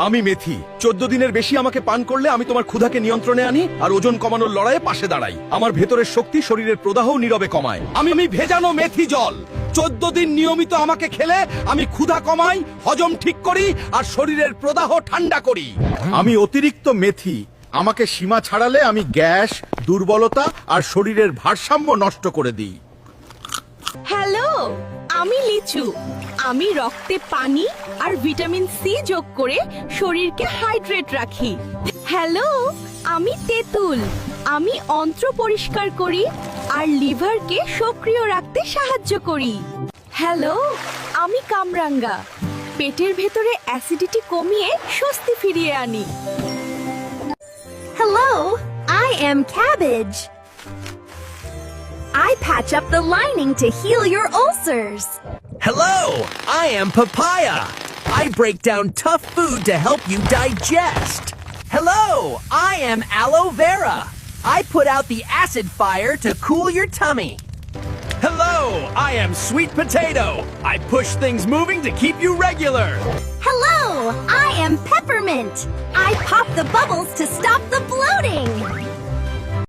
আমি মেথি 14 দিনের বেশি আমাকে পান করলে আমি তোমার ক্ষুধাকে নিয়ন্ত্রণে আনি আর ওজন কমানোর লড়াইয়ে পাশে দাঁড়াই। আমার ভেতরের শক্তি শরীরের প্রদাহ নীরবে কমায়। আমি ভেজানো মেথি জল 14 দিন নিয়মিত আমাকে খেলে আমি ক্ষুধা কমাই, হজম ঠিক করি আর শরীরের প্রদাহ ঠান্ডা করি। আমি অতিরিক্ত মেথি আমাকে সীমা ছাড়ালে আমি গ্যাস, দুর্বলতা আর শরীরের ভারসাম্য নষ্ট করে দিই। হ্যালো, আমি লিচু। আমি রক্তে পানি আর ভিটামিন সি যোগ করে শরীরকে হাইড্রেট রাখি। হ্যালো, আমি তেঁতুল। আমি অন্ত্র পরিষ্কার করি আর লিভারকে সক্রিয় রাখতে সাহায্য করি। হ্যালো, আমি কামরাঙ্গা। পেটের ভেতরে অ্যাসিডিটি কমিয়ে স্বস্তি ফিরিয়ে আনি। Hello, I am Cabbage. I patch up the lining to heal your ulcers. Hello, I am Papaya. I break down tough food to help you digest. Hello, I am Aloe Vera. I put out the acid fire to cool your tummy. Hello, I am Sweet Potato. I push things moving to keep you regular. Hello, I am Peppermint. I pop the bubbles to stop the bloating.